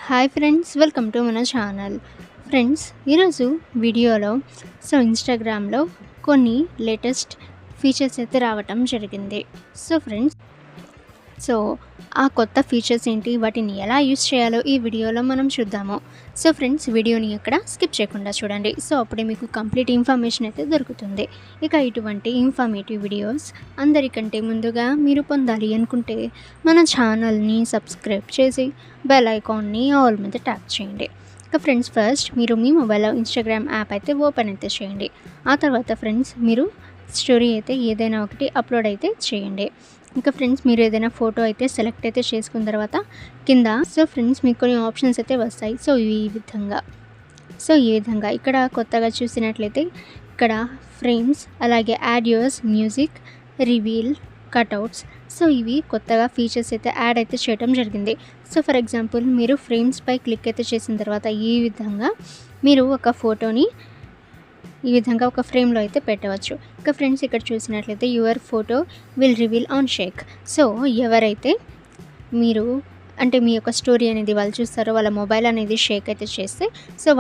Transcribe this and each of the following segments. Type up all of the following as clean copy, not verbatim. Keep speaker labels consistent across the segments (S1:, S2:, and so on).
S1: Hi friends, welcome to మన channel. Friends, ఈరోజు వీడియోలో ఇన్స్టాగ్రామ్లో కొన్ని లేటెస్ట్ ఫీచర్స్ అయితే రావటం జరిగింది. సో ఆ కొత్త ఫీచర్స్ ఏంటి, వాటిని ఎలా యూస్ చేయాలో ఈ వీడియోలో మనం చూద్దాము. సో ఫ్రెండ్స్, వీడియోని ఎక్కడ స్కిప్ చేయకుండా చూడండి. సో అప్పుడే మీకు కంప్లీట్ ఇన్ఫర్మేషన్ అయితే దొరుకుతుంది. ఇక ఇటువంటి ఇన్ఫర్మేటివ్ వీడియోస్ అందరికంటే ముందుగా మీరు పొందాలి అనుకుంటే మన ఛానల్ని సబ్స్క్రైబ్ చేసి బెల్ ఐకాన్ని ఆల్ మీద ట్యాప్ చేయండి. ఇక ఫ్రెండ్స్, ఫస్ట్ మీరు మీ మొబైల్లో ఇన్స్టాగ్రామ్ యాప్ అయితే ఓపెన్ అయితే చేయండి. ఆ తర్వాత ఫ్రెండ్స్, మీరు స్టోరీ అయితే ఏదైనా ఒకటి అప్లోడ్ అయితే చేయండి. ఇంకా ఫ్రెండ్స్, మీరు ఏదైనా ఫోటో అయితే సెలెక్ట్ అయితే చేసుకున్న తర్వాత కింద ఫ్రెండ్స్ మీకు కొన్ని ఆప్షన్స్ అయితే వస్తాయి. ఈ విధంగా ఇక్కడ కొత్తగా చూసినట్లయితే ఇక్కడ ఫ్రేమ్స్, అలాగే add yours music, reveal, cutouts. ఇవి కొత్తగా ఫీచర్స్ అయితే యాడ్ అయితే చేయడం జరిగింది. ఫర్ ఎగ్జాంపుల్, మీరు ఫ్రేమ్స్ పై క్లిక్ అయితే చేసిన తర్వాత ఈ విధంగా మీరు ఒక ఫోటోని ఈ విధంగా ఒక ఫ్రేమ్లో అయితే పెట్టవచ్చు. ఇక ఫ్రెండ్స్, ఇక్కడ చూసినట్లయితే your photo will reveal on shake. ఎవరైతే మీరు అంటే మీ యొక్క స్టోరీ అనేది వాళ్ళు చూస్తారో, వాళ్ళ మొబైల్ అనేది షేక్ అయితే చేస్తే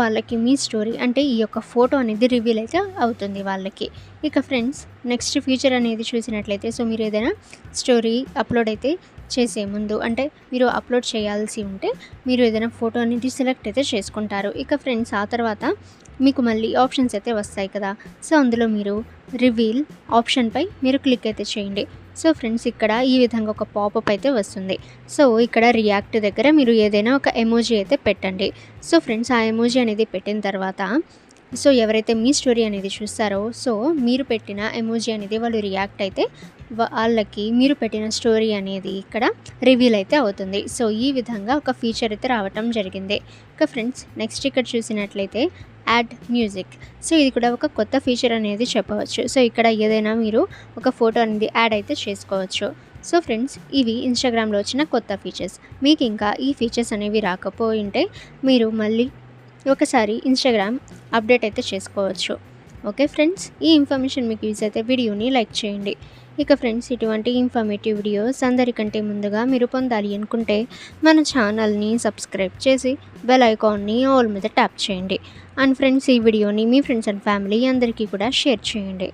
S1: వాళ్ళకి మీ స్టోరీ అంటే ఈ యొక్క ఫోటో అనేది రివీల్ అయితే అవుతుంది వాళ్ళకి. ఇక ఫ్రెండ్స్, నెక్స్ట్ ఫీచర్ అనేది చూసినట్లయితే మీరు ఏదైనా స్టోరీ అప్లోడ్ అయితే చేసే ముందు అంటే మీరు అప్లోడ్ చేయాల్సి ఉంటే మీరు ఏదైనా ఫోటో అనేది సెలెక్ట్ అయితే చేసుకుంటారు. ఇక ఫ్రెండ్స్, ఆ తర్వాత మీకు మళ్ళీ ఆప్షన్స్ అయితే వస్తాయి కదా. అందులో మీరు రివీల్ ఆప్షన్పై మీరు క్లిక్ అయితే చేయండి. ఫ్రెండ్స్, ఇక్కడ ఈ విధంగా ఒక పాపప్ అయితే వస్తుంది. ఇక్కడ రియాక్ట్ దగ్గర మీరు ఏదైనా ఒక ఎమోజీ అయితే పెట్టండి. ఫ్రెండ్స్, ఆ ఎమోజీ అనేది పెట్టిన తర్వాత ఎవరైతే మీ స్టోరీ అనేది చూస్తారో మీరు పెట్టిన ఎమోజీ అనేది వాళ్ళు రియాక్ట్ అయితే వాళ్ళకి మీరు పెట్టిన స్టోరీ అనేది ఇక్కడ రివీల్ అయితే అవుతుంది. ఈ విధంగా ఒక ఫీచర్ అయితే రావటం జరిగింది. ఇక ఫ్రెండ్స్, నెక్స్ట్ ఇక్కడ చూసినట్లయితే యాడ్ మ్యూజిక్. ఇది కూడా ఒక కొత్త ఫీచర్ అనేది చెప్పవచ్చు. ఇక్కడ ఏదైనా మీరు ఒక ఫోటో అనేది యాడ్ అయితే చేసుకోవచ్చు. ఫ్రెండ్స్, ఇవి ఇన్స్టాగ్రామ్లో వచ్చిన కొత్త ఫీచర్స్. మీకు ఇంకా ఈ ఫీచర్స్ అనేవి రాకపోయింటే మీరు మళ్ళీ ఒకసారి ఇన్స్టాగ్రామ్ అప్డేట్ అయితే చేసుకోవచ్చు. ఓకే ఫ్రెండ్స్, ఈ ఇన్ఫర్మేషన్ మీకు యూజ్ అయితే వీడియోని లైక్ చేయండి. ఇక ఫ్రెండ్స్, ఇటువంటి ఇన్ఫర్మేటివ్ వీడియోస్ అందరికంటే ముందుగా మీరు పొందాలి అనుకుంటే మన ఛానల్ని సబ్స్క్రైబ్ చేసి బెల్ ఐకాన్ని ఆల్ మీద ట్యాప్ చేయండి. అండ్ ఫ్రెండ్స్, ఈ వీడియోని మీ ఫ్రెండ్స్ అండ్ ఫ్యామిలీ అందరికీ కూడా షేర్ చేయండి.